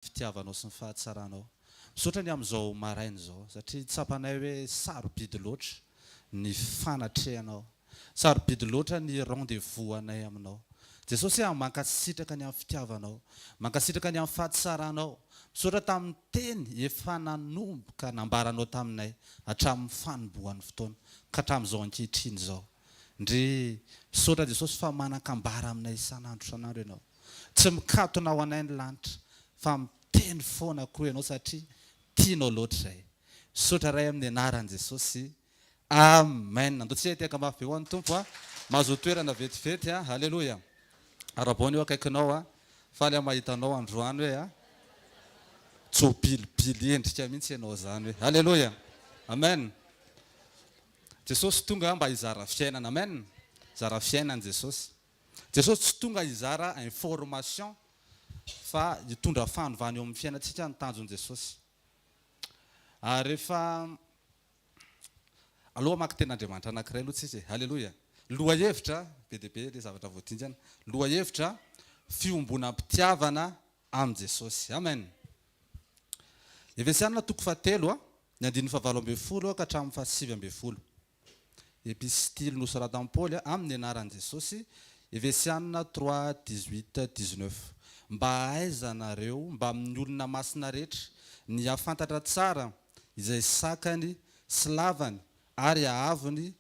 fitiavanao sy ny fahatsaranao. Misaotra ny amin'izao maraina zao satria tsapanay hoe sarobidy loatra ny fanatrehanao. Sarobidy loatra ny rendez-vous anay aminao. Jesosy mankasitraka ny amin'ny fitiavanao, mankasitraka ny amin'ny fahatsaranao. Misaotra tamin'ny teny efa nanomboka nambaranao taminay hatramin'ny fanombohan'ny fotoana ka hatramin'izao ankehitriny zao. Ndry misaotra Jesosy fa manan-kambara aminay isan'andro isan'andro ianao. Tsy mikatona ho anay ny lanitra fa miteny foana koa ianao satria tianao loatra izay. Misaotra ray amin'ny anaran'i Jesosy. Amen. Andao tsy hiteka mafy eo an'ny tompo a. Mahazo toerana vetivety a. Halleluja. Arabaony eo akaikinao a. Faly aho mahitanao androany hoe a. Tsobilibily endrika mihitsy ianao zany hoe. Halleluja. Amen. Jesosy tonga mba hizara fiainana. Amen. Hizara fiainana Jesosy. Jesosy tsy tonga hizara information fa hitondra fanovana eo amin'ny fiainantsika ny tanjon'i Jesosy. Rehefa aloha maka ten'Andriamanitra anankiray aloha tsika. Halleluja. Lohahevitra be dia be ilay zavatra voatindrina. Lohahevitra fiombonam-pitiavana amin'ny Jesosy. Amen. Efesiana 3:7 ny 9:12 ka hatramin'ny 7:20. Epistile nosoratan'i Paoly amin'ny anaran'i Jesosy. Efesiana 3:18-19. Mba aizanareo mba amin'ny olona masina rehetra ny afantatra tsara izay sakany sy lavany ary ahavony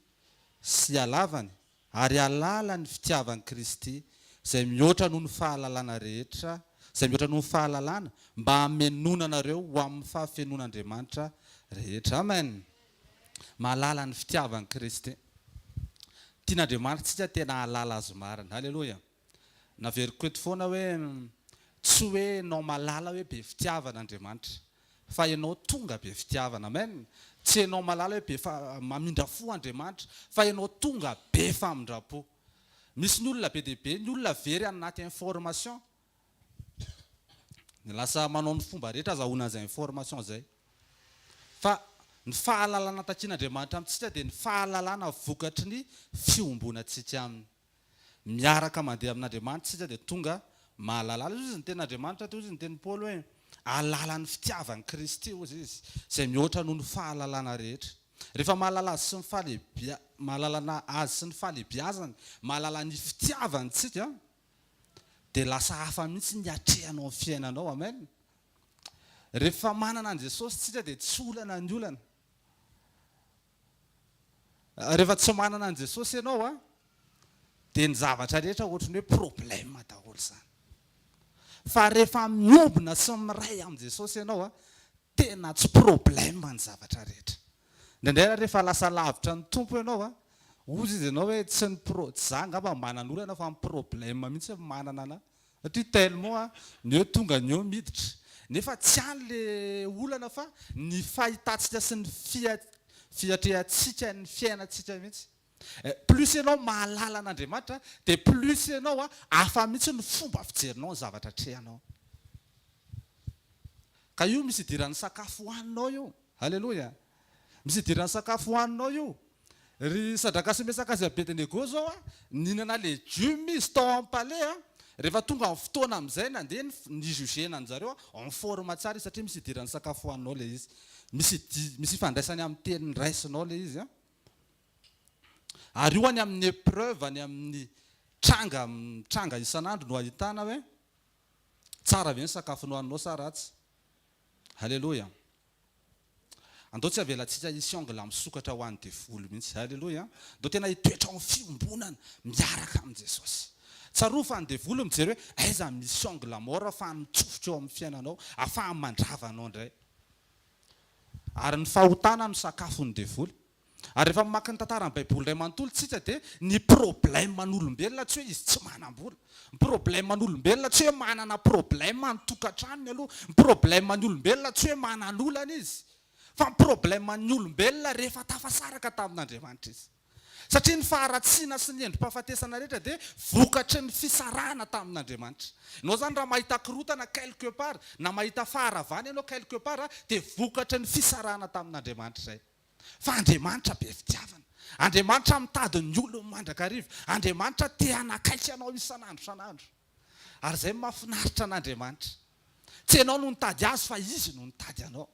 sy alavany ary alala ny fitiavan'i Kristy izay mihoatra noho ny fahalalana rehetra, izay mihoatra noho ny fahalalana mba hamenonanareo ho amin'ny fahafenon'Andriamanitra rehetra. Amen. Mahalala ny fitiavan'i Kristy. Tian'Andriamanitra tsika tena halala azy marina. Halleluja. Naveriko eto foana hoe tsy hoe ianao malala hoe be fitiavan'Andriamanitra fa ianao tonga be fitiavana. Amen. Tsy ianao malala hoe be mamindrafo Andriamanitra fa ianao tonga be famindrapo. Misy ny olona be dia be, ny olona very anaty information. Ny lasa manao ny fomba rehetra azahoana an'izay information izay. Fa ny fahalalana takian'Andriamanitra amintsika dia ny fahalalana vokatry ny fiombonantsika aminy. Miaraka mandeha amin'Andriamanitra tsika dia tonga mahalala. Izy ny ten'Andriamanitra teo izy ny tenin'ny Paoly hoe alala ny fitiavan'i Kristy ozy izy izay mihoatra noho ny fahalalana rehetra. Rehefa mahalala azy sy ny mahalalana azy sy ny fahalebiazany, mahalala ny fitiavantsika dia lasa hafa mihitsy ny atrehanao amin'ny fiainanao. Amen. Rehefa manana an' Jesosy tsika dia tsy olana ny olana. Rehefa tsy manana an' Jesosy ianao a dia ny zavatra rehetra ohatrany hoe problème daholo izany. Fa rehefa miombona sy miray amin'i Jesosy ianao a tena tsy problème ny zavatra rehetra. Indraindray rehefa lasa lavitra ny tompo ianao a ozy izy ianao hoe tsy za ngamba manana olana fa ny problème mihitsy manana ana. Satria tellement a ny eo tonga ny eo miditra. Nefa tsy any le olana fa ny fahitantsika sy ny fiatrehantsika ny fiainantsika mihitsy. Plus ianao mahalala an'Andriamanitra dia plus ianao a hafa mihitsy ny fomba fijerinao ny zavatra trehanao. Ka io misy idiran'ny sakafo hohaninao io. Halleluja. Misy idiran'ny sakafo hohaninao io. Ry Sadrakasy Mesaka sy Abednego zao a nihinana légume izy tao amin'ny palais a. Rehefa tonga amin'ny fotoana amin'izay nandeha ny jugena an'jareo en forme tsara izy satria misy idiran'ny sakafo hohaninao ilay izy. Misy ifandraisany amin'ny teny raisinao ilay izy a. Ary io any amin'ny épreuve, any amin'ny tranga isan'andro no ahitana hoe tsara ve ny sakafo nohaninao sa ratsy. Halleluja. Andao tsy avelantsika isiongla misokatra ho an'ny devolo mihitsy. Halleluja. Andao tena hitoetra amin'ny fiombonana miaraka amin'i Jesosy. Tsaroa fa ny devolo mijery hoe aiza misy ongla mora ahafahany mitsofotra eo amin'ny fiainanao, ahafahany mandravanao indray. Ary ny fahotana no sakafon'ny devolo. Ary rehefa mamaky ny tantaran'ny Baiboly iray manontolo tsika dia ny problème an'olombelona tsy hoe izy tsy manam-bola. Ny problème an'olombelona tsy hoe manana problème ny tokantranony aloha. Ny problème an'olombelona tsy hoe manana olana izy. Fa ny problème ny olombelona rehefa tafasaraka tamin'Andriamanitra izy. Satria ny faharatsiana sy ny endrim-pahafatesana rehetra dia vokatry ny fisarahana tamin'Andriamanitra. Ianao zany raha mahita korotana quelque part na mahita faharavana ianao quelque part dia vokatry ny fisarahana tamin'Andriamanitra izay. Fa Andriamanitra be fitiavana. Andriamanitra mitady ny olona mandrakariva. Andriamanitra te hanakaiky anao isan'andro isan'andro. Ary izay mahafinaritra an'Andriamanitra. Tsy ianao no nitady azy fa izy no nitady anao.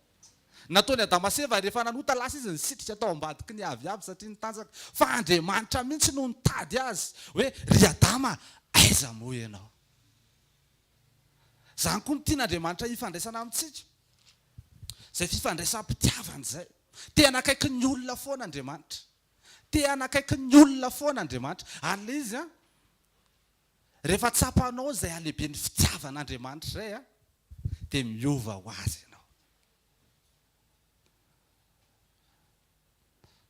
Nataony Adamaseva rehefa nanota lasa izy nisitrika tao ambadiky ny avy satria nitanjaka. Fa Andriamanitra mihitsy no nitady azy. Hoe ry Adama, aiza moa ianao? Zany koa no tian'Andriamanitra ifandraisana amintsika. Zay fifandraisam-pitiavana zay. Te hanakaiky ny olona foana Andriamanitra. Te hanakaiky ny olona foana Andriamanitra. Ary le izy rehefa tsapanao zay alehibe ny fitiavan'Andriamanitra zay dia miova ho azy ianao.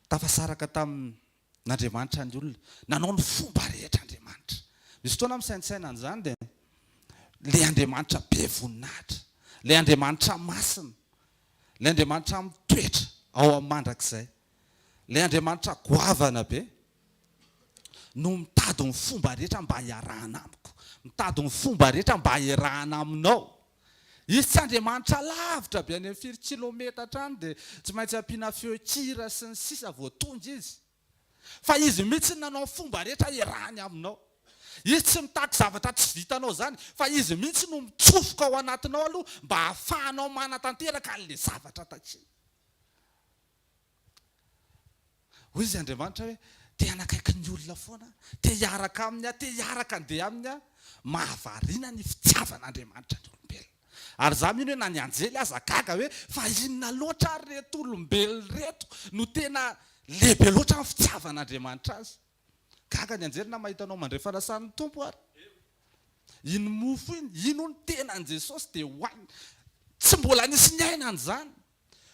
Tafasaraka tamin'Andriamanitra ny olona. Nanao ny fomba rehetra Andriamanitra. Misy fotoana misainsaina an'izany dia le Andriamanitra be voninahitra. Le Andriamanitra masina. Le Andriamanitra mitoetra ao amin'ny mandrakizay. Le Andriamanitra goavana be no mitady ny fomba rehetra mba hiarahana amiko. Mitady ny fomba rehetra mba hiarahana aminao. Izy tsy Andriamanitra lavitra be any amin'ny 4 kilometatra hatrany dia tsy maintsy ampiana feokira sy ny sisa voatonja izy. Fa izy mihitsy nanao fomba rehetra hiarahany aminao. Izy tsy mitaky zavatra tsy vitanao zany, fa izy mihitsy no mitsofoka ao anatinao aloha mba hahafahanao manatanteraka an'ilay zavatra takiny. Hoy izy Andriamanitra hoe te hanakaiky ny olona foana, te hiaraka aminy, te hiaraka andeha aminy, mahavariana ny fitiavan'Andriamanitra ny olombelona. Ary za mino hoe na ny anjely aza gaga hoe fa inona loatra reto olombelona reto no tena lehibe loatra ny fitiavan'Andriamanitra azy. Gaga ny anjely na mahitanao mandray fanasan'ny tompo ary. Iny mofo iny, ino ny tenan'i Jesosy dia hoaniny. Tsy mbola nisy ny ainany zany.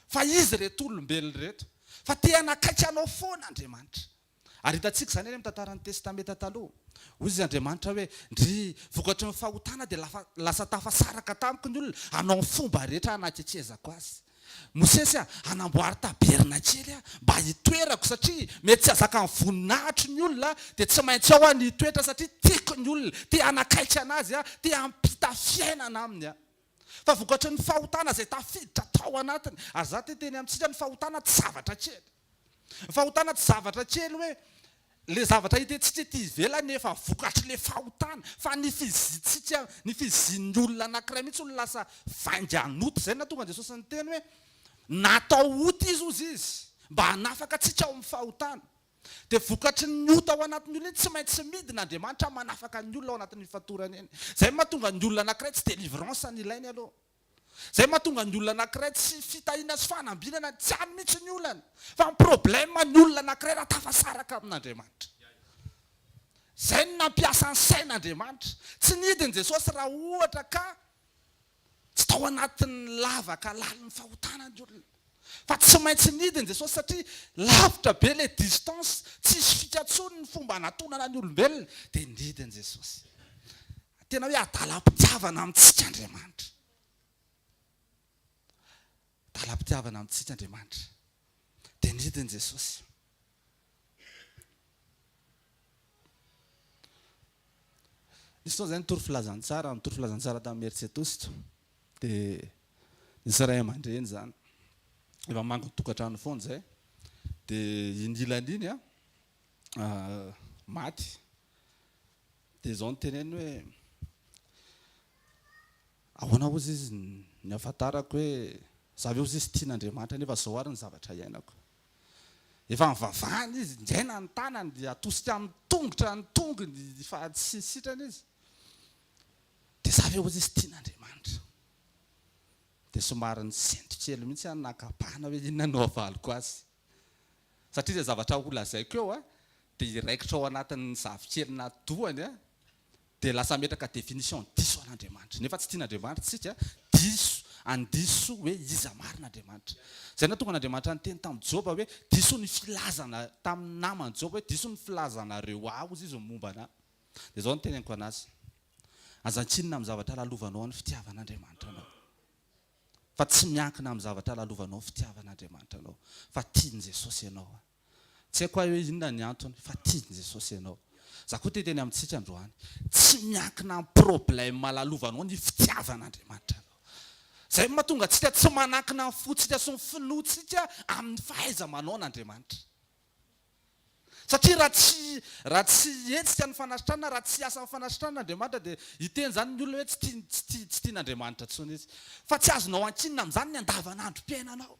Fa izy reto olombelona reto. Fa te hanakaiky anao foana Andriamanitra. Ary hitantsika zany eny amin'ny tantaran'ny testamenta taloha. Hoy izy Andriamanitra hoe ndry vokatry ny fahotana dia lasa tafasaraka tamiko ny olona hanao ny fomba rehetra hanakekezako azy. Mosesy hanamboary taberna kely mba hitoerako satria mety tsy azaka ny voninahitry ny olona dia tsy maintsy ao ny hitoetra satria tiako ny olona, te hanakaiky anazy, te hampita fiainana aminy. Fa vokatry ny fahotana zay tafiditra tao anatiny. Ary za teny amintsika ny fahotana tsy zavatra kely. Ny fahotana tsy zavatra kely hoe le zavatra hitantsika ety ivelany efa vokatry le fahotana. Fa ny fizintsika, ny fizin'ny olona anankiray mihitsy no lasa vainganota. Zay na tonga Jesosy ny teny hoe natao ota izy ozy izy mba hanafaka atsika ao amin'ny fahotana. Dia vokatry ny ota ao anatin'ny olona eny tsy maintsy midina Andriamanitra manafaka ny olona ao anatin'ny fatorany eny. Zay mahatonga ny olona anankiray tsy délivrance ny ilainy aloha. Zay mahatonga ny olona anankiray tsy fitahiana sy fanambinana tsy any mihitsy ny olana. Fa ny problème ny olona anankiray raha tafasaraka amin'Andriamanitra. Zay no nampiasa ny sain'Andriamanitra. Tsy nidiny Jesosy raha ohatra ka tsy tao anatin'ny lavaka lalin'ny fahotana ny olona. Fa tsy maintsy nidiny Jesosy satria lavitra be le distance, tsisy fikatsony ny fomba anatonana ny olombelona dia nidiny Jesosy. Tena hoe adalam-pitiavana amintsika Andriamanitra. Adalam-pitiavana amintsika Andriamanitra. Dia nidiny Jesosy. Nisy fotoana zay nitory filazantsara tamin'ny Eritseatositra. Dia nisy ray aman-dreny zany. Efa mango tokantrano foana zay. Dia iny ilany iny maty. Dia izao no teneny hoe ahoana ozy izy ny ahafantarako hoe zavy ozy izy tian'Andriamanitra nefa zao ary ny zavatra iainako. Efa mivavahana izy, njaina ny tanany, dia atosika amin'ny tongotra ny tongony fa tsy sitrana izy. Dia zavy ozy izy tian'Andriamanitra. Dia somary ny sento kely mihitsy any nakapahana hoe inona no avaliko azy. Satria dia zavatra olazaiko eo dia iraikitra ao anatin'ny zavikely nadohany dia lasa metraka définition diso an'Andriamanitra. Nefa tsy tian'Andriamanitra tsika diso, andiso hoe iza marin'Andriamanitra. Zay na tonga n'Andriamanitra nyteny tamin'ny Joba hoe diso ny filazana tamin'ny namany Joba hoe diso ny filazanareo ozy izy mombana. Dia izao no teneniko anazy. Azan-tsinona amin'ny zavatra lalovanao ny fitiavan'Andriamanitra anao. Fa tsy miankina amin'ny zavatra lalovanao fitiavan'Andriamanitra anao. Fa tiany Jesosy ianao. Tsy haiko hoe inona ny antony fa tiany Jesosy ianao. Za koa teny amintsika androany. Tsy miankina amin'ny problème lalovanao ny fitiavan'Andriamanitra anao. Zay mahatonga antsika tsy manankina ny fotsika sy ny finoantsika amin'ny fahaiza-manao n'Andriamanitra. satria raha tsy etsika ny fanasitrana raha tsy asa ny fanasitran'Andriamanitra dia iteny zany ny olona hoe tsy tian'Andriamanitra tsony izy fa tsy azonao ankinina amin'izany ny andavanandrom-piainanao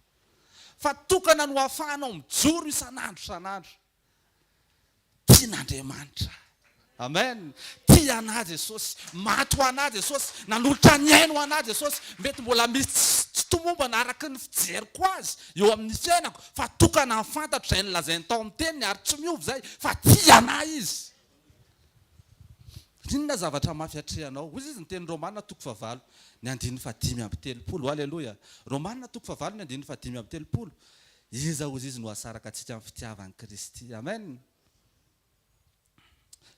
fa tokana no hahafahanao mijoro isan'andro tian'Andriamanitra. Amen. Tia anà Jesosy, maty ho anà Jesosy, nanolotra ny ainy ho anà Jesosy. Mety mbola misy tsy tomombana araka ny fijeriko azy eo amin'ny fiainako fa tokana ny fantatro izay nolazainy tao amin'ny teniny ary tsy miova izay fa tia anà izy. Inona zavatra mafiatrehanao? Hoy izy ny teny Romanina 4 ny 5:30. Halleluja. Romanina 4 ny 5:30. Iza hozy izy no asaraka antsika amin'ny fitiavan'i Kristy. Amen.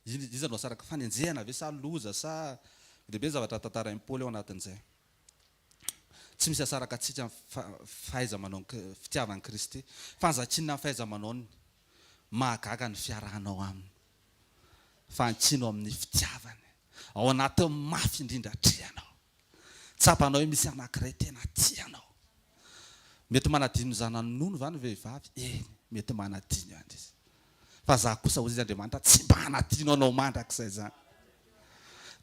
Iza no asaraka fanenjehana ve sa loza sa lehibe zavatra tantarain'i Paoly eo anatin'izay. Tsy misy asaraka antsika amin'ny fahaiza-manao fitiavan'i Kristy. Fanjakina amin'ny fahaiza-manaony mahagaga ny fiarahanao aminy. Fankino amin'ny fitiavany ao anatin'ny mafy indrindra trianao. Tsapanao hoe misy anankiray tena tianao. Mety manadino zanany nono va ny vehivavy? Mety manadino any izy. Fa za kosa hozy Andriamanitra tsy mba hanadino anao mandrakizay zany.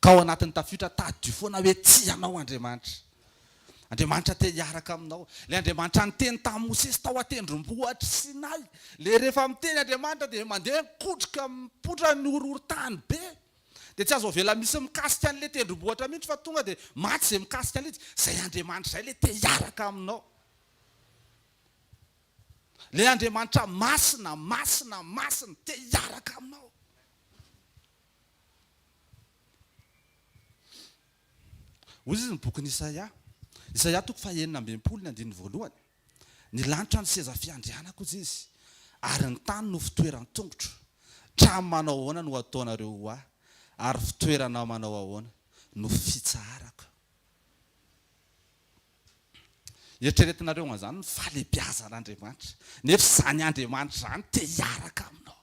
Ka ao anatin'ny tafiotra tadio foana hoe tianao Andriamanitra. Andriamanitra te hiaraka aminao. Le Andriamanitra niteny tamin'ny Mosesy tao an-tendrombohitra Sinay. Le rehefa miteny Andriamanitra dia mandeha mikotrika mipotra ny horohorontany be. Dia tsy azo avela misy mikasika an'ilay tendrombohitra mihitsy fa tonga dia maty izay mikasika an'izy. Izay Andriamanitra izay le te hiaraka aminao. Le Andriamanitra masina te hiaraka aminao. Hoy izy ny bokin'i Isaia 9:20. Ny lanitra ny seza fiandrianako izy ary ny tany no fitoeran'ny tongotro. Trano manao ahoana no ataonareo ho ahy ary fitoerana manao ahoana no fitsaharako. Eritreretinareo an'izany ny fahalebiazan'Andriamanitra. Nefa izany Andriamanitra izany te hiaraka aminao.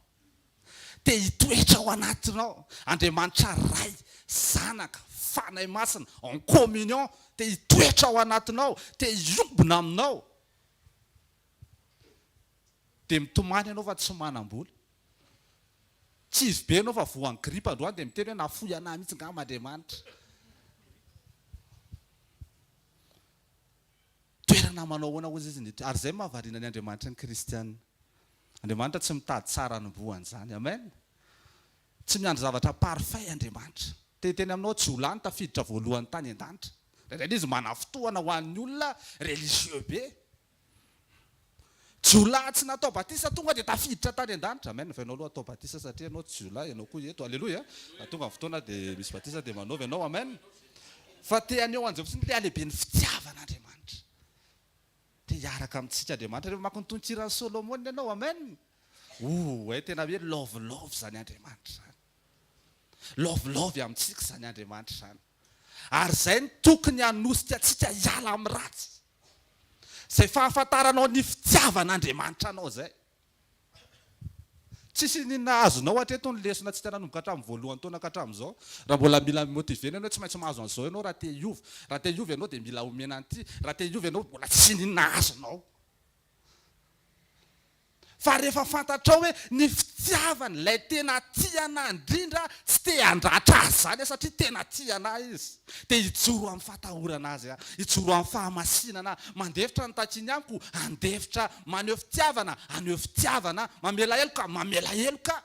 Te hitoetra ao anatinao. Andriamanitra ray, zanaka, fanahy masina, en communion, te hitoetra ao anatinao, te hiobona aminao. Dia mitomany ianao fa tsy manam-bola. Tsy izy be ianao fa voan'ny gripa androany dia miteny hoe nafoy anà mihitsy ngamba Andriamanitra. Toerana manao ahoana hozy izy ary izay mahavariana ny Andriamanitra ny Kristianina. Andriamanitra tsy mitady tsara ny boany izany. Amen. Tsy miandry zavatra parfait Andriamanitra. Teny aminao tsy olana tafiditra voalohany tany an-danitra. Indrindra izy manafotoana ho an'ny olona religieux be. Tsy olana tsy natao batisa tonga dia tafiditra tany an-danitra. Amen. Fa ianao aloha atao batisa satria ianao tsy olana, ianao koa eto. Halleluja. Tonga amin'ny fotoana dia misy batisa dia manaovy ianao. Amen. Fa te aneo an'izay fotsiny le alehiben'ny fitiavan'Andriamanitra. Te hiaraka amintsika Andriamanitra. Rehefa maka ny tonkiran'i Solomon ianao. Amen. Tena hoe love zany Andriamanitra zany. Love amintsika zany Andriamanitra zany. Ary izay ny tokony hanosika antsika hiala amin'ny ratsy. Izay fahafantaranao ny fitiavan'Andriamanitra anao izay. Tsisy ninona azonao hatreto ny lesona tsy tena nanomboka hatramin'ny voalohany taona ka hatramin'izao. Raha mbola mila motivena ianao tsy maintsy mahazo an'izao ianao raha te hiova. Raha te hiova ianao dia mila omena an'ity. Raha te hiova ianao mbola tsy ninona azonao. Fa rehefa fantatrao hoe ny fitiavany ilay tena tiana indrindra tsy te handratra azy zany satria tena tiana izy. Te hijoro amin'ny fatahorana azy, hijoro amin'ny fahamasinana, mandefitra ny takiany amiko, andefitra maneho fitiavana, aneho fitiavana, mamela heloka.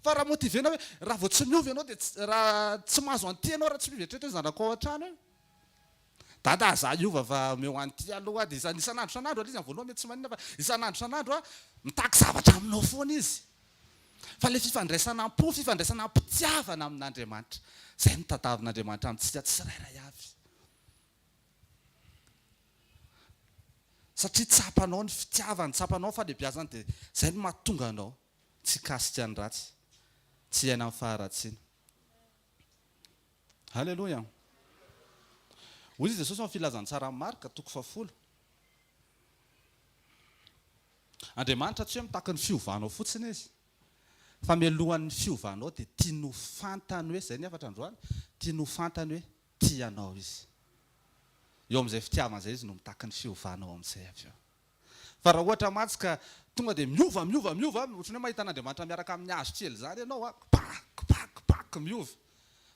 Fa raha motivena hoe raha vao tsy miova ianao dia raha tsy mahazo an'ity ianao raha tsy miova hatreto hoe zanako ao an-trano eo. Dada za iova fa meo an'ity aloha dia isan'andro izy amin'ny voalohany mety tsy maninona fa isan'andro mitaky zavatra aminao foana izy. Fa le fifandraisana am-po, fifandraisana am-pitiavana amin'Andriamanitra. Izay no tatavin'Andriamanitra amintsika tsirairay avy. Satria tsapanao ny fitiavany, tsapanao ny fahalebiazany dia izay no mahatonga anao tsy kasika ny ratsy, tsy hiaina amin'ny faharatsiana. Halleluja. Hoy izy Jesosy amin'ny filazantsara amin'ny Marka 10. Andriamanitra tsy hoe mitaky ny fiovanao fotsiny izy. Fa mialohan'ny fiovanao dia tiano fantany hoe izay ny afatra androany, tiano fantany hoe tianao izy. Eo amin'izay fitiavana izay izy no mitaky ny fiovanao amin'izay avy eo. Fa raha ohatra matsika tonga dia miova ohatran'ny hoe mahita an'Andriamanitra miaraka amin'ny hazo kely zany ianao a pak miova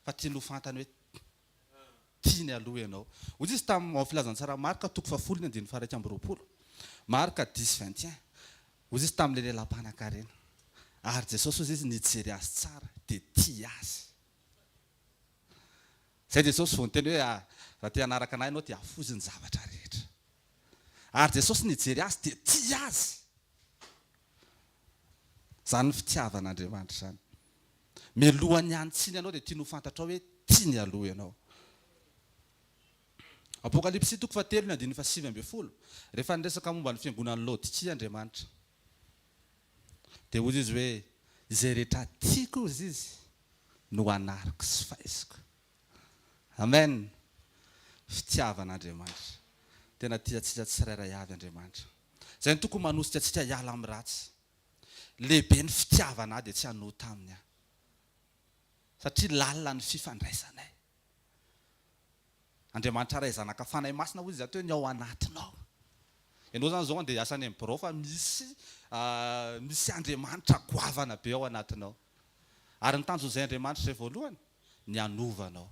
fa tiany ho fantany hoe tiany aloha ianao. Ozy izy tamin'ny filazantsara marika toko fafolo ny 9:20 marika 10:21 ozy izy tamin'ilay lelam-panan-karena ary Jesosy ozy izy nijery azy tsara dia tia azy. Zay Jesosy vao niteny hoe raha te hanaraka anahy ianao dia afozy ny zavatra rehetra. Ary Jesosy nijery azy dia tia azy. Zany ny fitiavan'Andriamanitra zany. Mialohan'ny antsiny ianao dia tiany ho fantatra hoe tiany aloha ianao. Apokalipsy toko 3:7 rehefa niresaka momba ny fiangonan'ny Laodikia Andriamanitra dia ozy izy hoe izay rehetra tiako ozy izy no anariko sy faiziko. Amen. Fitiavan'Andriamanitra. Tena tiantsika tsirairay avy Andriamanitra. Zay ny tokony manosika antsika hiala amin'ny ratsy. Lehibe ny fitiavana dia tsy hanohy taminy aho. Satria lalina ny fifandraisanay. Andriamanitra ray zanaka fanahy masina hoy izy ato hoe ny ao anatinao. Ianao zany zao andeha hiasa any amin'ny birao fa misy Andriamanitra goavana be ao anatinao. Ary ny tanjon'izay Andriamanitra izay voalohany ny hanovanao,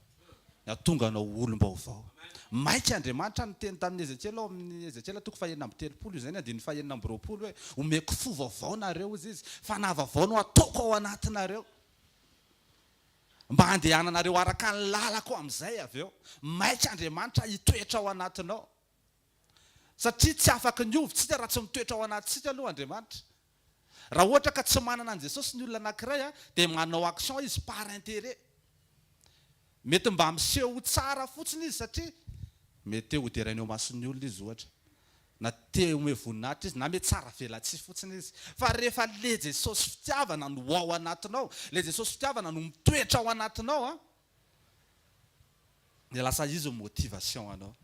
ny hatonga anao olom-baovao. Maika Andriamanitra ny teny tamin'ny Ezekiela ao amin'ny Ezekiela toko 9:30 izay ny 9:20 hoe omeko fo vaovao nareo ozy izy fa na vaovao no ataoko ao anatinareo. Mba handehananareo araka ny lalako amin'izay avy eo. Maika Andriamanitra hitoetra ao anatinao. Satria tsy afaka ny ovintsika raha tsy mitoetra ao anatintsika aloha Andriamanitra. Raha ohatra ka tsy manana an Jesosy ny olona anankiray dia manao action izy par intérêt. Mety mba miseho tsara fotsiny izy satria mety ho deraineo mason'ny olona izy ohatra. Na te ome voninahitra izy na mety tsara velatsihy fotsiny izy. Fa rehefa le Jesosy fitiavana no ao anatinao, le Jesosy fitiavana no mitoetra ao anatinao dia lasa izy motivation anao.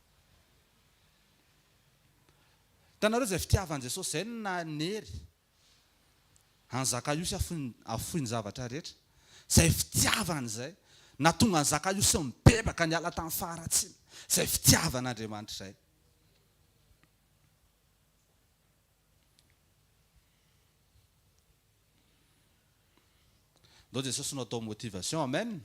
Hitanareo izay fitiavan'i Jesosy zay na nery an'Zakaiosy afohy ny zavatra rehetra. Zay fitiavana izay na tonga ny Zakaaiosy mibebaka ny ala tamin'ny faharatsiana. Zay fitiavan'Andriamanitra izay. Ndao Jesosy no atao motivation, amen.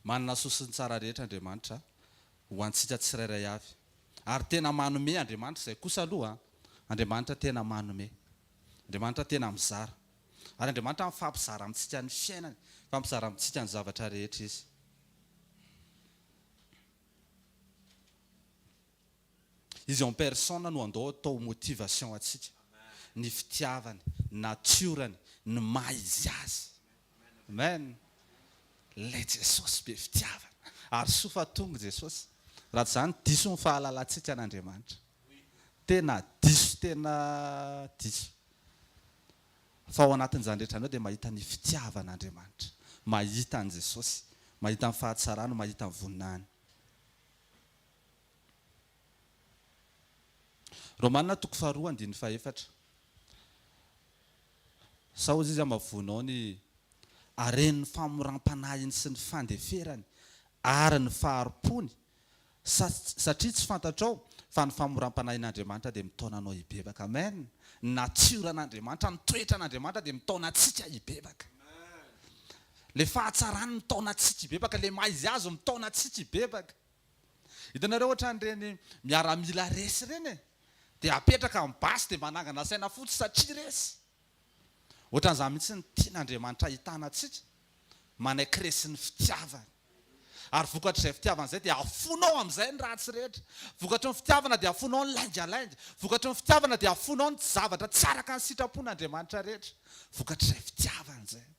Manana sosiny tsara rehetra Andriamanitra ho antsika tsirairay avy. Ary tena manome Andriamanitra izay kosa aloha Andriamanitra tena manome. Andriamanitra tena mizara. Ary Andriamanitra mifampizara amintsika ny fiainany, mifampizara amintsika ny zavatra rehetra izy. Izy en personne no andao atao motivation atsika. Ny fitiavany, natiorany, ny maha izy azy. Amen. Le Jesosy be fitiavana. Ary sofa tonga Jesosy. Raha zany diso ny fahalalantsika an'Andriamanitra. Tena diso. Fa ao anatin'izany rehetra anao dia mahita ny fitiavan'Andriamanitra. Mahita an Jesosy. Mahita ny fahatsarany, mahita ny voninahiny. Romanina toko 2:4. Sao izy amavonao ny aren'ny famoram-panahiny sy ny fandeferany ary ny faharipony satria tsy fantatrao fa ny famoram-panahin'Andriamanitra dia mitaona anao hibebaka. Amen. Natioran'Andriamanitra, ny toetra n'Andriamanitra dia mitaona antsika hibebaka. Le fahatsarany mitaona antsika hibebaka, le maha izy azy mitaona antsika hibebaka. Hitanareo ohatra n'ireny miaramila resy ireny dia apetraka amin'ny basy dia manangana saina fotsy satria resy. Ohatran'izany mihitsy ny tian'Andriamanitra ahitana antsika manaiky resy ny fitiavana. Ary vokatr'izay fitiavana izay dia afonao amin'izay ny ratsy rehetra. Vokatry ny fitiavana dia afonao ny laingalainga. Vokatry ny fitiavana dia afonao ny zavatra tsy araka ny sitrapon'Andriamanitra rehetra. Vokatr'izay fitiavana izay.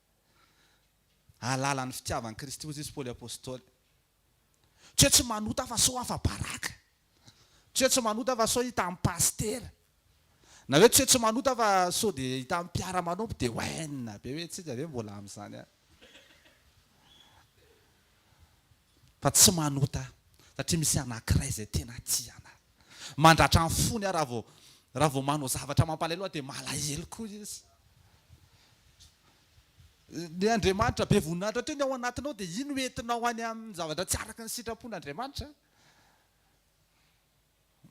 Alala ny fitiavan'i Kristy hozy izy Paoly apôstôly. Tsy manota fa sao afa baraka. Tsy manota fa sao hita amin'ny pastera. Na hoe tsy manota fa sao dia hita amin'ny mpiara-manompo dia hoenina be hoe tsika ve mbola amin'izany. Fa tsy manota satria misy anankiray izay tena tiana. Mandratra ny fony raha vao manao zavatra mampalahelo dia malahelo koa izy. Ny Andriamanitra be voninahitra teo ny ao anatinao dia ino entinao any amin'ny zavatra tsy araka ny sitrapon'Andriamanitra?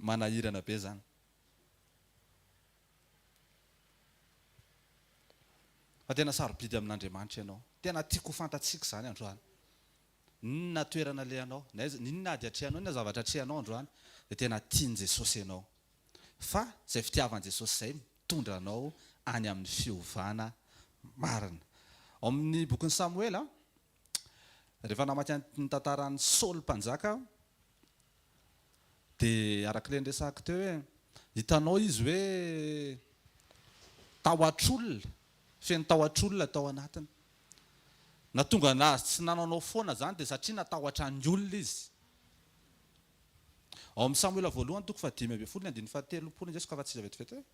Manahirana be zany. fa tena sarobidy amin'Andriamanitra ianao. Tena tiako fantatsika izany androany. Inona toerana lehanao, inona ady atrehanao, inona zavatra atrehanao androany, dia tena tiany Jesosy ianao. Fa izay fitiavan'i Jesosy izay mitondra anao any amin'ny fiovana marina. Ao amin'ny bokin'ny Samuela, rehefa namaky ny tantaran'ny Saoly mpanjaka, dia arak'ilay resaka teo hoe hitanao izy hoe tahotr'olona, feno tahotr'olona tao anatiny. Na tonga na tsy nananao foana zany dia satria natahotra ny olona izy. Ao amin'ny Samuela voalohany toko 5:7 indray ka tsy vetivety.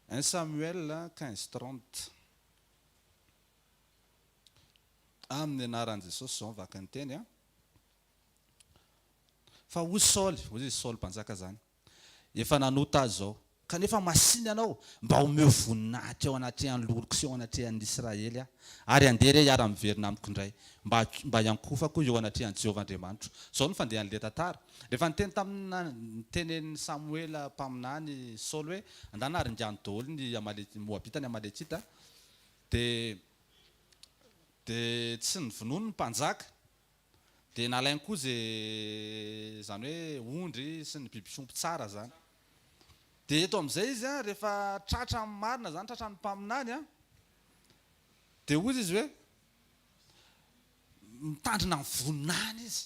1 Samuel 15:30. Amin'ny anaran'i Jesosy zao vaky ny teny. Fa hoy Saoly mpanjaka zany, efa nanota azy zao, kanefa masiny anao mba omeo voninahitra ao anatrehany loloko sy ao anatrehany Israely ary andere hiara-miverina amiko indray mba hiankofako eo anatrehany Jehovah Andriamanitra. Zao ny fandehan'ilay tantara. Rehefa niteny tamin'ny tenen'ny Samuela mpaminany Saoly hoe andana ary ngiany daholo ny Moabita ny Amalekita, dia tsy nivonono ny mpanjaka, dia nalainy koa zany hoe ondry sy ny biby fiompy tsara zany. Dia eto amin'izay izy rehefa tratra amin'ny marina zany, tratra ny mpaminany, dia hoy izy hoe mitandrina ny voninahitra izy.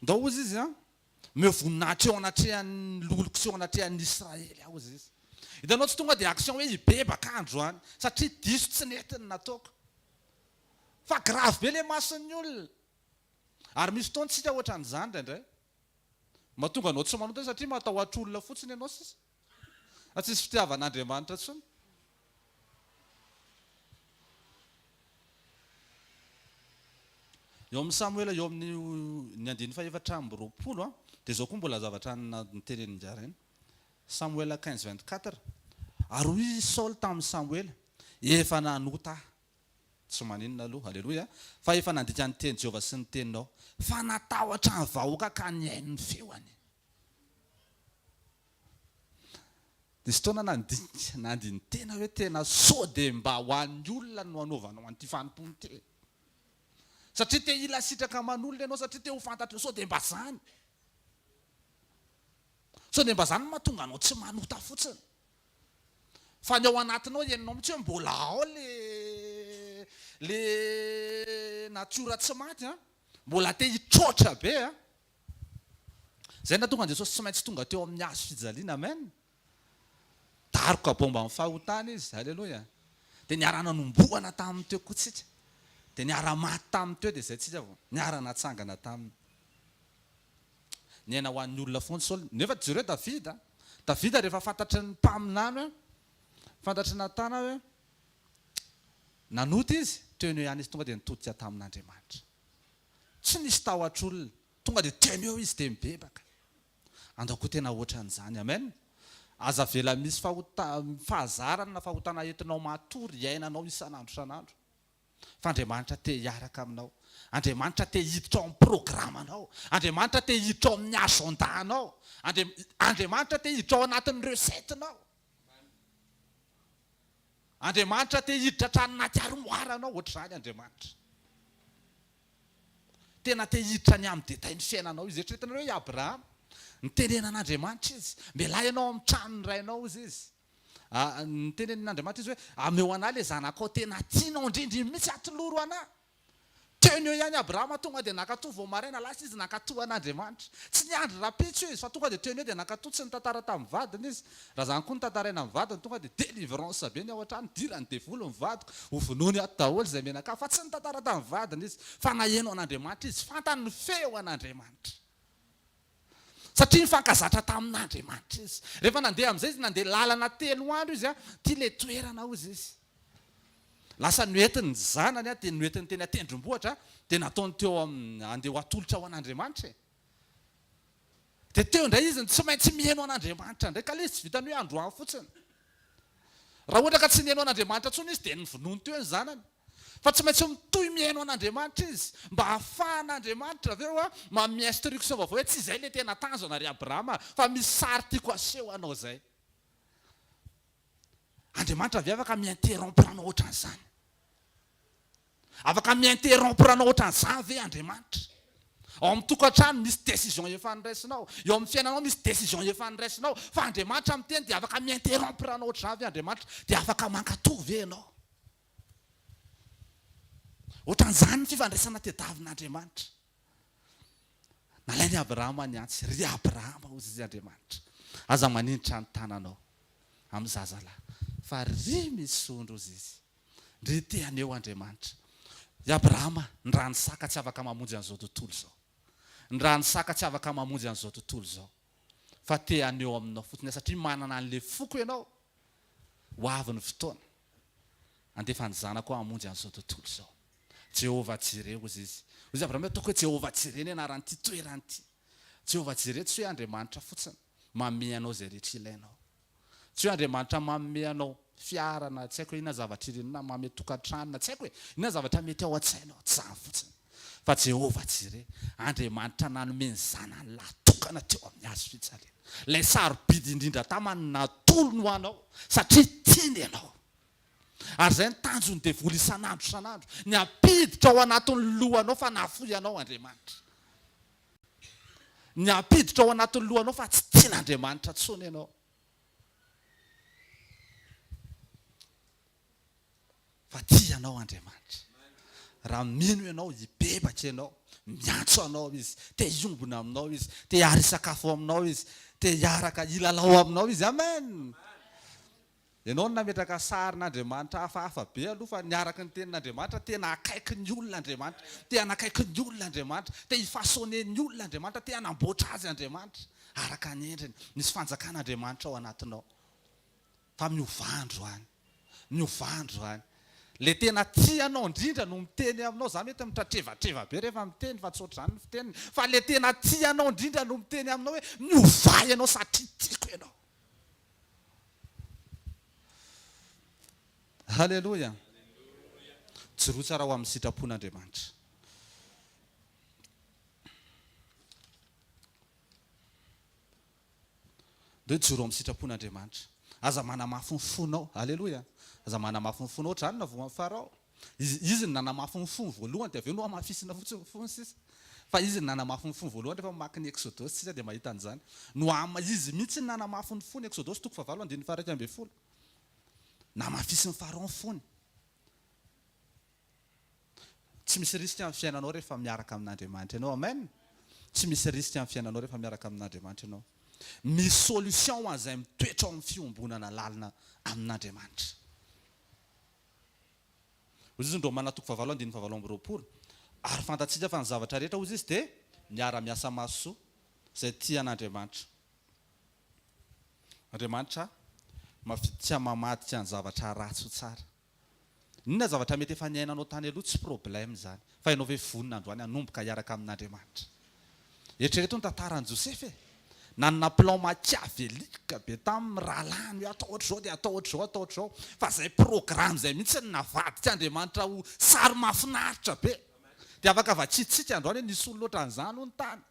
Ndao hoy izy meo voninahitra eo anatrehany loloko sy eo anatrehany Israely aho izy. Hitanao tsy tonga dia action hoe hibebaka androany satria diso tsy netiny nataoko. Fa grave be le mason'ny olona. Ary misy fotoana tsika ohatran'izany indraindray. Mahatonga anao tsy manota satria matahotra olona fotsiny ianao sisa. Tsisy fitiavan'Andriamanitra intsony. Eo amin'ny Samuela eo amin'ny 2:4 dia zao koa mbola zavatra nitenen'ny njarainy. Samuela 15:24. Ary hoy Saoly tamin'ny Samuela, efa nanota tsy maninona aloha, halleloja, fa efa nandika ny teny Jehovah sy ny teninao, fa natahotra ny vahoaka ka niaino ny feoany. Dia sy taona nandiny tena hoe tena sao dia mba ho an'ny olona no anaovanao an'ity fanompony ty. Satria te ila sitraka aman'olona ianao, satria te ho fantatra sao dia mba zany. Sao dia mba zany mahatonga anao tsy manota fotsiny. Fa ny ao anatinao iainao mitsy hoe mbola ao le natiora tsy maty, mbola te hitrotra be. Zay nahatonga Jesosy tsy maintsy tonga teo amin'ny hazo fijaliana, amen. Daroka bomba amin'ny fahotana izy, halleloja. Dia niarana nomboana tamin'ny teo koa tsika. Dia niara-maty tamin'ny teo, dia zay tsika vao niara-natsangana taminy. Niaina ho an'ny olona foana Saoly. Nefa jereo Davida rehefa fantatry ny mpaminany, fantatry Natana hoe nanota izy, teny eo ihany izy tonga dia nitodika tamin'Andriamanitra. Tsy nisy tahotr'olona, tonga dia teny eo izy dia mibebaka. Andao koa tena ohatran'izany, amen. Aza vela misy fahazarana na fahotana entinao matory iainanao isan'andro isan'andro. Fa Andriamanitra te hiaraka aminao. Andriamanitra te hiditra ao amin'ny programanao. Andriamanitra te hiditra ao amin'ny agendanao. Andriamanitra te hiditra ao anatin'ny resetinao. Andriamanitra te hiditra hatrany anaty armoaranao, ohatr'izany Andriamanitra. Tena te hiditra ny amin'ny detailn'ny fiainanao izy. Eritreretana hoe Abraham, nitenenan'Andriamanitra izy, mbela ianao amin'ny tranony rainao izy. Nitenen'Andriamanitra izy hoe ameo anà le zanakao tena tianao indrindry mihitsy atoloro anà. Teny eo ihany Abraham tonga dia nakatoa vao maraina lasa izy nakatoa an'Andriamanitra. Tsy niandry rapitso izy fa tonga dia teny eo dia nakatoa, tsy nitantara tamin'ny vadiny izy. Raha zany koa nitantaraina amin'ny vadiny tonga dia délivrance be ny ao an-trano, dirany devolo ny vadiko, ho vonoiny ato daholo izay menaka. Fa tsy nitantara tamin'ny vadiny izy, fa naheno an'Andriamanitra izy, fantany ny feo an'Andriamanitra. Satria nifankazatra tamin'Andriamanitra izy. Rehefa nandeha amin'izay izy, nandeha lalana 3 andro izy, ty le toerana hozy izy. Lasa noentiny zanany, dia noentiny teny atendrombohitra, dia nataony teo andeha atolotra ao an'Andriamanitra. Dia teo indray izy tsy maintsy mihaino an'Andriamanitra indray, ka ilay izy tsy vitany hoe androany fotsiny. Raha ohatra ka tsy nihaino an'Andriamanitra tsony izy dia nivonono teo ny zanany. Fa tsy maintsy mitohy mihaino an'Andriamanitra izy, mba ahafahan'Andriamanitra aveo manome instruction vaovao hoe tsy izay le tena tanjona ry Abrahama, fa misy sary tiako aseho anao zay. Andriamanitra avy afaka mi-interrompre anao ohatran'izany. Afaka mi-interrompre anao ohatran'izany ve Andriamanitra? Ao amin'ny tokantrano misy décision efa niraisinao. Eo amin'ny fiainanao misy décision efa niraisinao. Fa Andriamanitra amin'ny teny dia afaka mi-interrompre anao ohatran'izany ve Andriamanitra? Dia afaka mankatoy ve ianao? Ohatran'izany ny fifandraisana tediavin'Andriamanitra. Nalainy Abrahama ny antsy, ry Abrahama hozy izy Andriamanitra. Aza maninitra ny tananao amin'ny zazalahy. Fa ry misondro ozy izy. Ry te aneo Andriamanitra. I Abrahama ny rano saka tsy afaka mamonjy an'izao tontolo izao. Ny rano saka tsy afaka mamonjy an'izao tontolo izao. Fa te aneo aminao fotsiny satria manana an'ilay foko ianao. Ho avy ny fotoana. Andefa ny zanako hamonjy an'izao tontolo izao. Jehovah Jireh ozy izy. Ozy Abrahama ataoko hoe Jehovah Jireh ny anaran'ity toeran'ity. Jehovah Jireh tsy hoe Andriamanitra fotsiny manome anao izay rehetra ilainao. Tsy hoe Andriamanitra manome anao fiara na tsy haiko hoe inona zavatra ireny na manome tokantrano na tsy haiko hoe inona zavatra mety ao an-tsainao. Tsy zany fotsiny. Fa Jehovah Jireh, Andriamanitra nanome ny zanany latokana teo amin'ny hazo fijaliana. Ilay sarobidy indrindra tamany natolony ho anao satria tiany ianao. Ary izay ny tanjony devoly isan'andro isan'andro. Ny ampiditra ao anatin'ny lohanao fa nahafoy anao Andriamanitra. Ny ampiditra ao anatin'ny lohanao fa tsy tian'Andriamanitra tsony ianao. Fa tia anao Andriamanitra. Raha mino ianao, hibebaka ianao, miantso anao izy, te hiombona aminao izy, te hiary sakafo aminao izy, te hiaraka hilalao aminao izy. Amen. Ianao no nametraka sarin'Andriamanitra hafahafa be aloha fa niaraka ny tenin'Andriamanitra tena akaiky ny olona Andriamanitra, te hanakaiky ny olona Andriamanitra, te hifasoane ny olona Andriamanitra, te hanamboatra azy Andriamanitra. Araka ny endriny, misy fanjakan'Andriamanitra ao anatinao. Fa miovandro any, miovandro any. Le tena tianao indrindra no miteny aminao, za mety mitratreva be rehefa miteny fa tsy ohatr'izany ny fiteniny. Fa le tena tianao indrindra no miteny aminao hoe miova ianao satria tiako ianao. Halleluja. Jiro tsara ho amin'ny sitrapon'Andriamanitra. Dia jiro amin'ny sitrapon'Andriamanitra. Aza manamafy ny fonao. Halleluja. Aza manamafy ny fonao ohatrany na vao farao. Izy ny nanamafy ny fony voalohany dia aveo no hamafisina fotsiny ny fony sisa. Fa izy ny nanamafy ny fony voalohany rehefa mamaky ny Exodosy sisa dia mahita an'izany. Izy mihitsy ny nanamafy ny fony Exodosy 9:1-10. Namafisy ny farao ny fony. Tsy misy risika amin'ny fiainanao rehefa miaraka amin'Andriamanitra ianao. Amen. Tsy misy risika amin'ny fiainanao rehefa miaraka amin'Andriamanitra ianao. Misy solution ho an'izay mitoetra ao amin'ny fiombonana lalina amin'Andriamanitra. Ozy izy ndro manatoko 9:20. Ary fantatsika fa ny zavatra rehetra ozy izy dia miara-miasa masoa izay tian'Andriamanitra. Andriamanitra mafitia mamadika ny zavatra ratsy ho tsara. Inona zavatra mety efa niainanao tany aloha tsy problème zany. Fa ianao ve vonina androany hanomboka hiaraka amin'Andriamanitra. Eritrereto ny tantaran'i Joseph e. Nanana plan machiavélique be tamin'ny rahalany hoe atao ohatr'izao dia atao ohatr'izao, atao ohatr'izao. Fa izay programme izay mihitsy navadika Andriamanitra ho sary mahafinaritra be. Dia afaka vatsitsika androany hoe nisy olona ohatran'izany ho ny tany.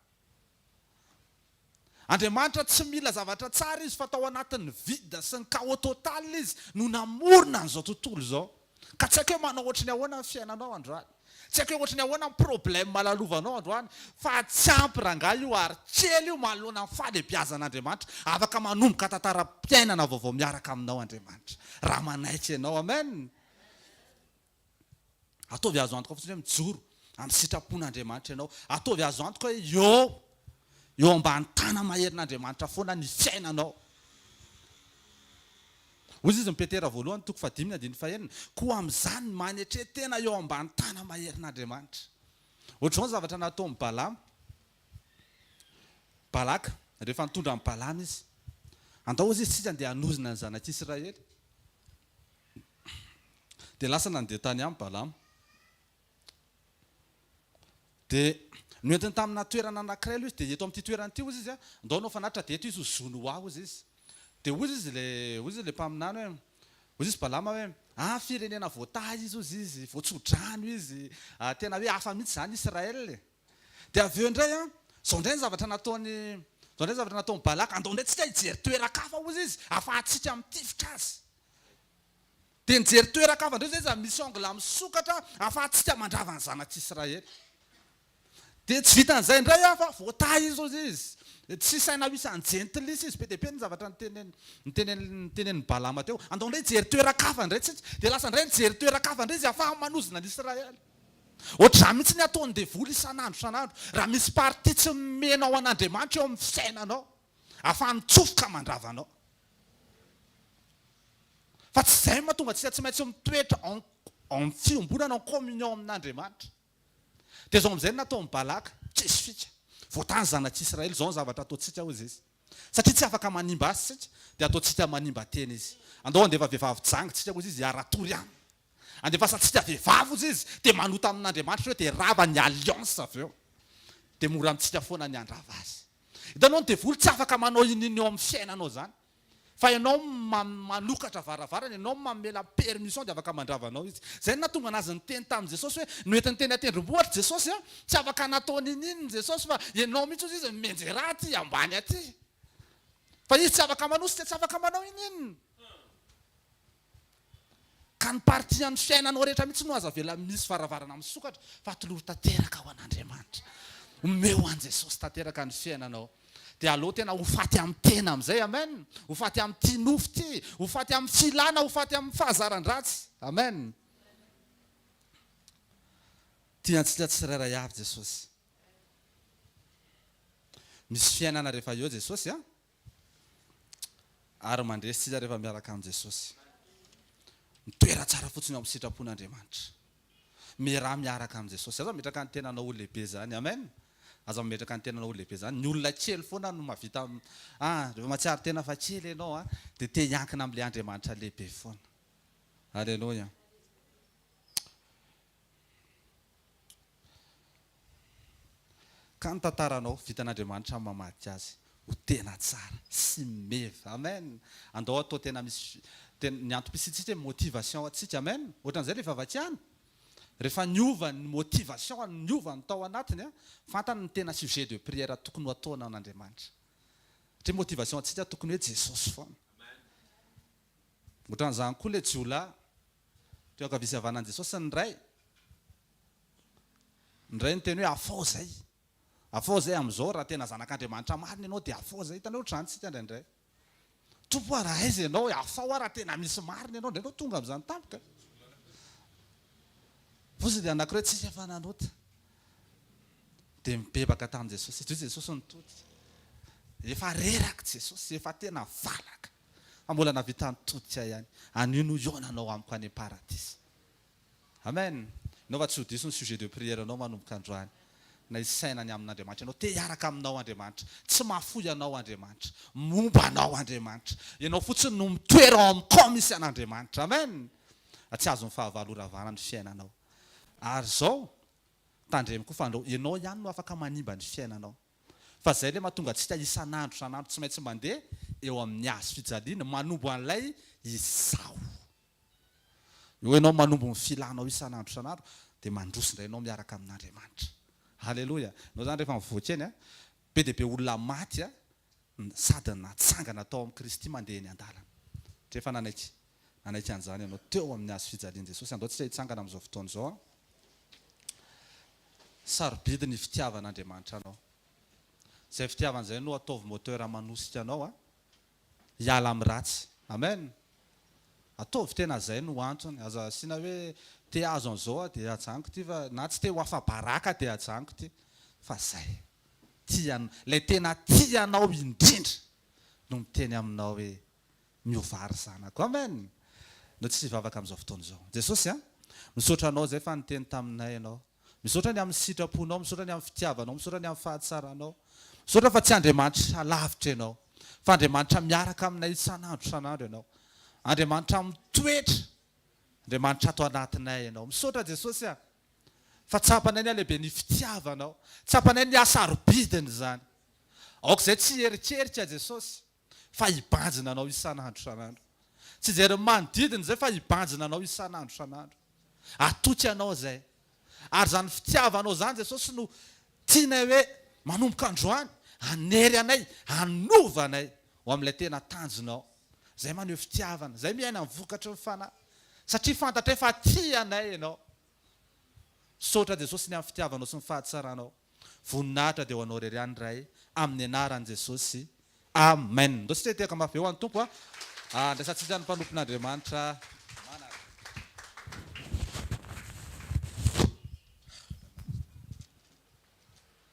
Andriamanitra tsy mila zavatra tsara izy fa tao anatin'ny vide sy ny chaos total izy no namorona an'izao tontolo izao. Ka tsy haiko hoe manao ohatrany ahoana ny fiainanao androany. Tsy haiko hoe ohatrany ahoana ny problème malalovanao androany. Fa tsy ampy rangahy io ary kely io manoloana ny fahalebiazan'Andriamanitra. Afaka manomboka tantaram-piainana vaovao miaraka aminao Andriamanitra. Raha manaitra ianao. Amen. Ataovy azo antoka fotsiny hoe mijoro amin'ny sitrapon'Andriamanitra ianao. Ataovy azo antoka hoe eo ambany tana maherin'Andriamanitra foana ny fiainanao. Ozy izy Petera voalohany 5:5. Koa amin'izany manetretena eo ambany tana maherin'Andriamanitra. Ohatr'izao ny zavatra nataon'ny Balaka rehefa nitondra amin'ny Balama izy. Andao izy tsy andeha hanozina ny zanak'Israely. Dia lasa nandeha tany amin'ny Balama. Dia noentiny tamina toerana anankiray aloha izy dia eto amin'ity toerana ity ozy izy andao anao fanatitra dia eto izy ho zony ho aho ozy izy. Dia ozy izy le mpaminany hoe ozy izy Balama hoe firenena voatahy izy ozy izy voatsodrano izy tena hoe hafa mihitsy izany Israel. Dia aveo indray zao indray ny zavatra nataon'ny Balaka andao indray tsika hijery toeran-kafa ozy izy afahantsika mitifitra azy. dia nijery toeran-kafandreo zay izy misy angle misokatra ahafahantsika mandrava ny zanak'Israely. Dia tsy vitan'izay indray fa voatahy izy izy. Tsy saina misy anjentilisa izy be dia be ny zavatra nitenen'ny Balama teo. Andao indray jery toeran-kafa indray tsika. Dia lasa indray nijery toeran-kafa indray izy ahafahany manozona n'Israely. Ohatr'izany mihitsy ny ataony devoly isan'andro. Raha misy party tsy menao an'Andriamanitra eo amin'ny fiainanao, ahafahany tsofoka mandravanao. Fa tsy izay mahatonga antsika tsy maintsy mitoetra en fiombonana en communion amin'Andriamanitra. Dia izao amin'izay nataon'ny Balaka, tsisy fika. Voatany zanak'Israely, izao ny zavatra ataontsika hozy izy. Satria tsy afaka manimba azy sika, dia ataontsika manimba tena izy. Andao andefa vehivavy jangitsika hozy izy hiara-tory aminy. Andefa satsika vehivavy hozy izy, dia manota amin'Andriamanitra dia rava ny alliance avy eo. Dia mora amintsika foana ny andrava azy. Hitanao ny devoly tsy afaka manao ininy eo amin'ny fiainanao zany. Fa ianao manokatra varavarana, ianao mamela permission dia afaka mandravanao izy. Izay no nahatonga anazy niteny tamin'i Jesosy hoe noentiny teny atendrombohitra Jesosy tsy afaka nataony ininy Jesosy fa ianao mihitsy hozy izy mimenjera aty ambany aty. Fa izy tsy afaka manosika, tsy afaka manao ininy. Ka ny party amin'ny fiainanao rehetra mihitsy no aza avela misy varavarana misokatra fa atolory tanteraka ho an'Andriamanitra. Omeo an' Jesosy tanteraka ny fiainanao. Dia aleo tena ho faty amin'ny tena amin'izay, amen. Ho faty amin'ny tia nofo ty, ho faty amin'ny filana, ho faty amin'ny fahazaran-dratsy, amen. Tiantsika tsirairay avy Jesosy. Misy fiainana rehefa eo Jesosy ary mandresitsika rehefa miaraka amin'ny Jesosy. Mitoera tsara fotsiny amin'ny sitrapon'Andriamanitra. Miraha miaraka amin'ny Jesosy. Aza metraka ny tenanao ho lehibe zany, amen. Aza metraka ny tenanao ho lehibe zany. Ny olona kely foana no mahavita rehefa matsiary tena fa kely ianao dia te hiankina amin'ilay Andriamanitra lehibe foana. Alleluia. Ka ny tantaranao vitan'Andriamanitra mamadika azy ho tena tsara sy meva, amen. Andao atao tena misy ny antom-pisitsika motivation atsika, amen. Ohatran'izay rehefa vakiana, rehefa niova ny motivation, niova ny tao anatiny, fantany ny tena sujet de prière tokony ho ataona an'Andriamanitra. Satria motivation atsika tokony hoe Jesosy foana. Ohatran'izany koa ilay jiolahy teo hvkl-mission Jesosy ny ray ny teny hoe afao zay. Afao zay amin'izao raha tena zanak'Andriamanitra marina ianao dia afao zay. Hitanao ohatrantsika indraindray. Tompo raha aiza ianao afao raha tena misy marina ianao ndraindray tonga amin'izany tampoka. Vozy dia anankiray tsisy efa nanota. Dia mibebaka tamin'i Jesosy. Jesosy nitody. Efa reraka Jesosy, efa tena valaka. Fa mbola navita nitodika ihany. Anio no ionanao amiko any paradisa. Amen. Ianao fa tsy ho diso ny sujet de prière anao manomboka androany. Na isainany amin'Andriamanitra ianao te hiaraka aminao Andriamanitra, tsy mahafoy anao Andriamanitra, momba anao Andriamanitra, ianao fotsiny no mitoera ao amin'ny commission an'Andriamanitra, amen. Tsy azony fahavaloravana ny fiainanao. Ary zao tandremo koa fa ianao ihany no afaka manimba ny fiainanao. Fa izay le mahatonga antsika isan'andro tsy maintsy mandeha eo amin'ny hazo fijaliana manombo an'ilay izao. Eo ianao manombo ny filanao isan'andro dia mandroso indray ianao miaraka amin'Andriamanitra. Halleluja. Nao zany rehefa mivoaka eny be dia be olona maty sady natsangana tao amin'ny Kristy mandeha eny an-dalana. Rehefa nanaiky an'izany ianao teo amin'ny hazo fijaliana Jesosy. Andao tsika hitsangana amin'izao fotoana izao. Sarobidy ny fitiavan'Andriamanitra anao. Izay fitiavana izay no ataovy moteur manosika anao hiala amin'ny ratsy. Amen. Ataovy tena izay no antony. Aza asiana hoe te azo an'izao dia hajango ty fa na tsy te ho afa-baraka dia hajango ty. Fa izay. Ilay tena tianao indrindra no miteny aminao hoe miovary zanako. Amen. No tsy hivavaka amin'izao fotoana izao. Jesosy misaotra anao izay fa niteny taminay ianao. Misaotra ny amin'ny sitraponao, misaotra ny amin'ny fitiavanao, misaotra ny amin'ny fahatsaranao. Misaotra fa tsy Andriamanitra lavitra ianao. Fa Andriamanitra miaraka aminay isan'andro ianao. Andriamanitra mitoetra. Andriamanitra ato anatinay ianao. Misaotra Jesosy fa tsapanay ny alehibe ny fitiavanao. Tsapanay ny asarobidiny zany. Aok'izay tsy herikerika Jesosy fa hibanjina anao isan'andro. Tsy jery manodidina zay fa hibanjina anao isan'andro. Atoky anao zay. Ary zany fitiavanao zany Jesosy no tianay hoe manomboka androany, hanery anay, hanova anay ho amin'ilay tena tanjonao. Zay maneho fitiavana, zay miaina amin'ny vokatry ny fanahy. satria fantatra efa tianay ianao sotra Jesosy ny amin'ny fitiavanao sy ny fahatsaranao voninahitra dia ho anao rery any ray amin'ny anaran'i Jesosy amen ndo tsy teteka mafy eo an'ny tompo andraisantsika ny mpanompon'Andriamanitra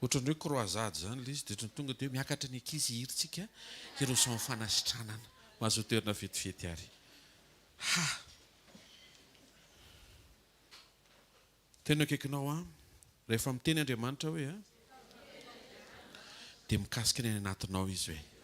ohatran'ny hoe croisade zany ilay izy dia ohatran'ny tonga dia hoe miakatra ny ankizy hiritsika ireo samy fanasitranana mahazo toerana vetivety ary tena akaikinao rehefa miteny Andriamanitra hoe dia mikasika ny anatinao izy hoe